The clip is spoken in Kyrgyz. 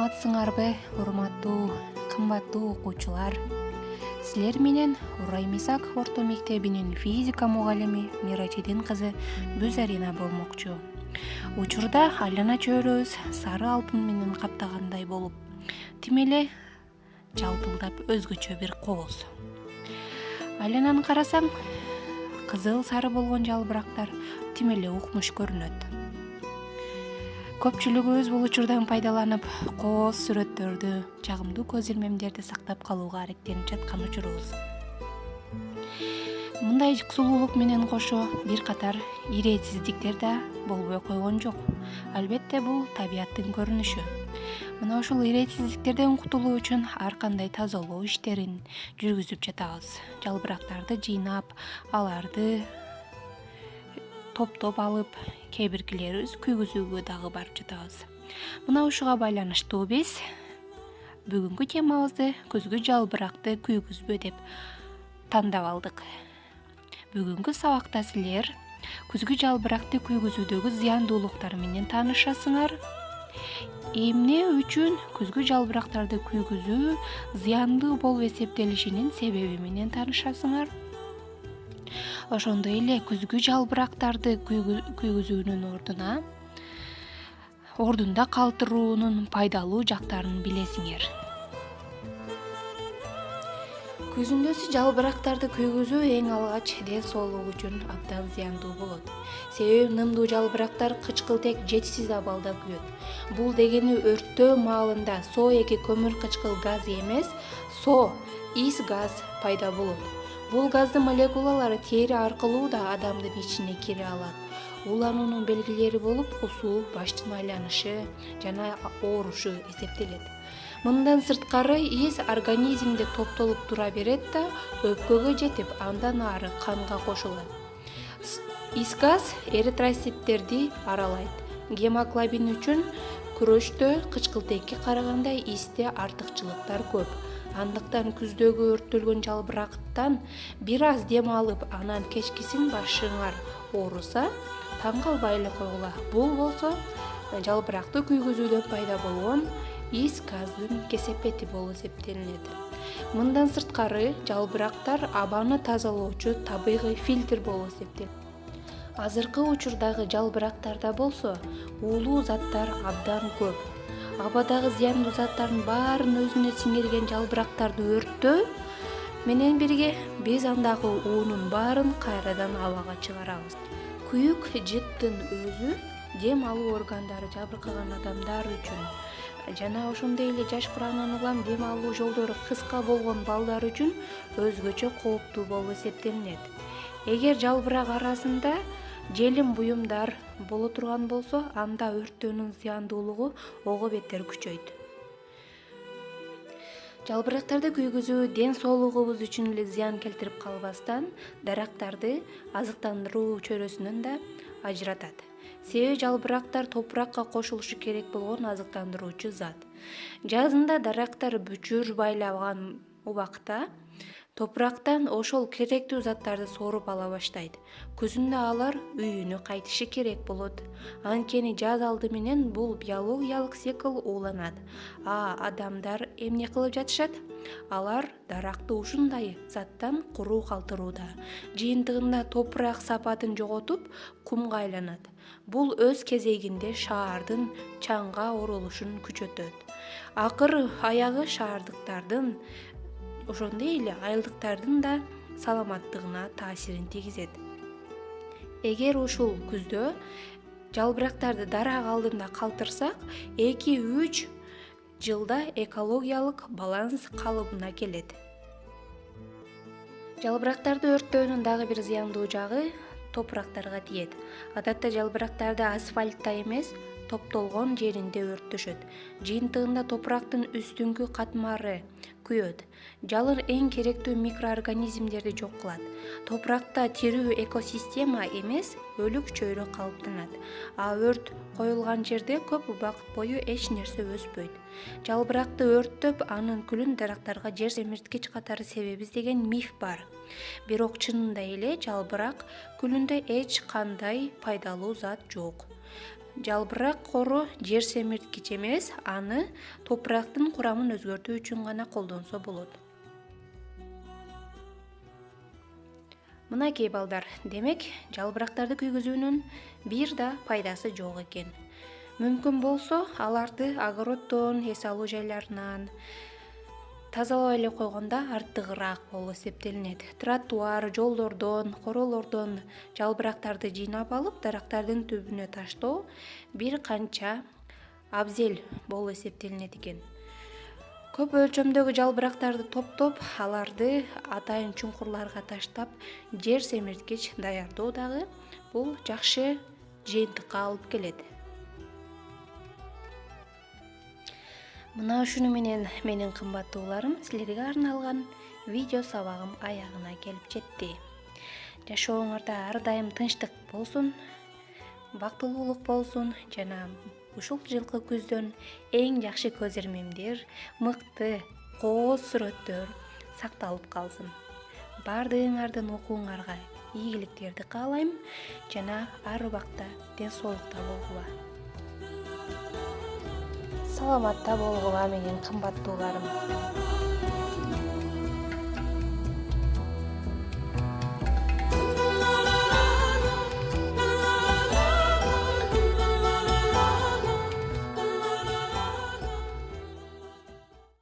Саламатсыңарбы, урматтуу, кымбаттуу окуучулар. Силер менен Урай Мисак орто мектебинин физика мугалими Мирачидин кызы Бүзарина болмокчу. Учурда айлана чөйрөбүз сары алтын менен каптагандай болуп, тим эле жалпылдап өзгөчө бир кооз. Айлананы карасаң, кызыл сары болгон жалбырактар тим эле укмуш көрүнөт. Көпчүлүгүбүз бул учурдан пайдаланып, кооз сүрөттөрдү, жагымдуу көз ирмемдерди сактап калууга аректенип жаткан учурубуз. Мындай сулуулук менен кошо бир катар ирээсиздиктер да болбой койгон жок. Албетте, бул табияттын көрүнүшү. Мына ушул ирээсиздиктерден кутулуу үчүн ар кандай тазалоо иштерин жүргүзүп жатабыз. Жалбырактарды жыйнап, аларды топтоп алып, кээ биркилерибиз күйгүзүүгө дагы барып жатабыз. Мына ушуга байланыштуу биз бүгүнкү темабызды күзгү жалбыракты күйгүзбө деп тандап алдык. Бүгүнкү сабакта силер күзгү жалбыракты күйгүзүүдөгү зыяндуулуктар менен таанышасыңар. Эмне үчүн күзгү жалбырактарды күйгүзүү зыяндуу болуп эсептелишинин себеби менен таанышасыңар. Ошондой эле күзгү жалбырактарды күйгүзүүнүн ордунда калтыруунун пайдалуу жактарын билесиңер. Күзүндөсү жалбырактарды күйгүзүү эң алгач ден соолук үчүн абдан зыяндуу болот. Себеби нымдуу жалбырактар кычкылтек жетишсиз абалда күйөт. Бул дегени өрттөө маалында СО2 көмүр кычкыл газ эмес, ИС газ пайда болот. Бул газдын молекулалары тери аркылуу да адамдын ичине кире алат. Уулануунун белгилери болуп, кусуу, баштын айланышы жана оорушу эсептелет. Мындан сырткары ИС организмде топтолуп тура берет да өпкөгө жетип, андан ары канга кошулат. ИС газ эритроциттерди аралайт. Гемоглобин үчүн күрөштө кычкылтекке караганда ИСте артыкчылыктар көп. Андыктан күздөгү өрттөлгөн жалбырактан бир аз дем алып, анан кечкисин башыңар ооруса, таң калбай эле койгула. Бул болсо жалбыракты күйгүзүүдөн пайда болгон ИС газдын кесепети болуп эсептелинет. Мындан сырткары жалбырактар абаны тазалоочу табигый фильтр болуп эсептелет. Азыркы учурдагы жалбырактарда болсо уулуу заттар абдан көп. Абадагы зыяндуу заттардын баарын өзүнө сиңирген жалбырактарды өрттөө менен бирге биз андагы уунун баарын кайрадан абага чыгарабыз. Күйүк жыттын өзү дем алуу органдары жабыркаган адамдар үчүн жана ошондой эле жаш курамынан улам дем алуу жолдору кыска болгон балдар үчүн өзгөчө кооптуу болуп эсептелинет. Эгер жалбырак арасында желим буюмдар боло турган болсо, анда өрттөөнүн зыяндуулугу ого бетер күчөйт. Жалбырактарды күйгүзүү ден соолугубуз үчүн эле зыян келтирип калбастан, дарактарды азыктандыруу чөйрөсүнөн да ажыратат. Себеби жалбырактар топуракка кошулушу керек болгон азыктандыруучу зат. Жазында дарактар бүчүр байлаган убакта топурактан ошол керектүү заттарды сооруп ала баштайт. Күзүндө алар үйүнө кайтышы керек болот. Анткени жаз алды менен бул биологиялык цикл ууланат. Адамдар эмне кылып жатышат? Алар даракты ушундай заттан куруу калтырууда. Жыйынтыгында топурак сапатын жоготуп, кумга айланат. Бул өз кезегинде шаардын чаңга оролушун күчөтөт. Акыр аягы шаардыктардын ошондой эле айылдыктардын да саламаттыгына таасирин тийгизет. Эгер ушул күздө жалбырактарды дарак алдында калтырсак, 2-3 жылда экологиялык баланс калыбына келет. Жалбырактарды өрттөөнүн дагы бир зыяндуу жагы топурактарга тиет. Адатта жалбырактарды асфальтта эмес, топтолгон жеринде өрттөшөт. Жыйынтыгында топурактын үстүңкү катмары күйөт. Жалыр эң керектүү микроорганизмдерди жок кылат. Топуракта тирүү экосистема эмес, өлүк чөйрө калыптанат. Өрт коюлган жерде көп убакыт бою эч нерсе өспөйт. Жалбыракты өрттөп, анын күлүн дарактарга жер семирткич катары себебиз деген миф бар. Бирок чынында эле жалбырак күлүндө эч кандай пайдалуу зат жок. жалбырак кору жер семирткич эмес, аны топурактын курамын өзгөртүү үчүн гана колдонсо болот. Мынакей балдар, демек жалбырактарды күйгүзүүнүн бир да пайдасы жок экен. Мүмкүн болсо аларды огороддон, эс алуу жайларынан тазалап эле койгондо артыгыраак болуп эсептелинет. Тротуар, жолдордон, королордон жалбырактарды жыйнап алып, дарактардын түбүнө таштоо бир канча абзел болуп эсептелинет экен. Көп өлчөмдөгү жалбырактарды топтоп, аларды атайын чуңкурларга таштап, жер семирткич даярдоо дагы бул жакшы жыйынтыкка алып келет. Мына ушуну менен менин кымбаттууларым, силерге арналган видео сабагым аягына келип жетти. Жашооңордо ар дайым тынчтык болсун, бактылуулук болсун жана ушул жылкы күздөн эң жакшы көз ирмемдер, мыкты, кооз сүрөттөр сакталып калсын. Бардыгыңардын окууңарга ийгиликтерди каалайм жана ар убакта ден соолукта болгула. Саламатта болгула менин кымбаттууларым.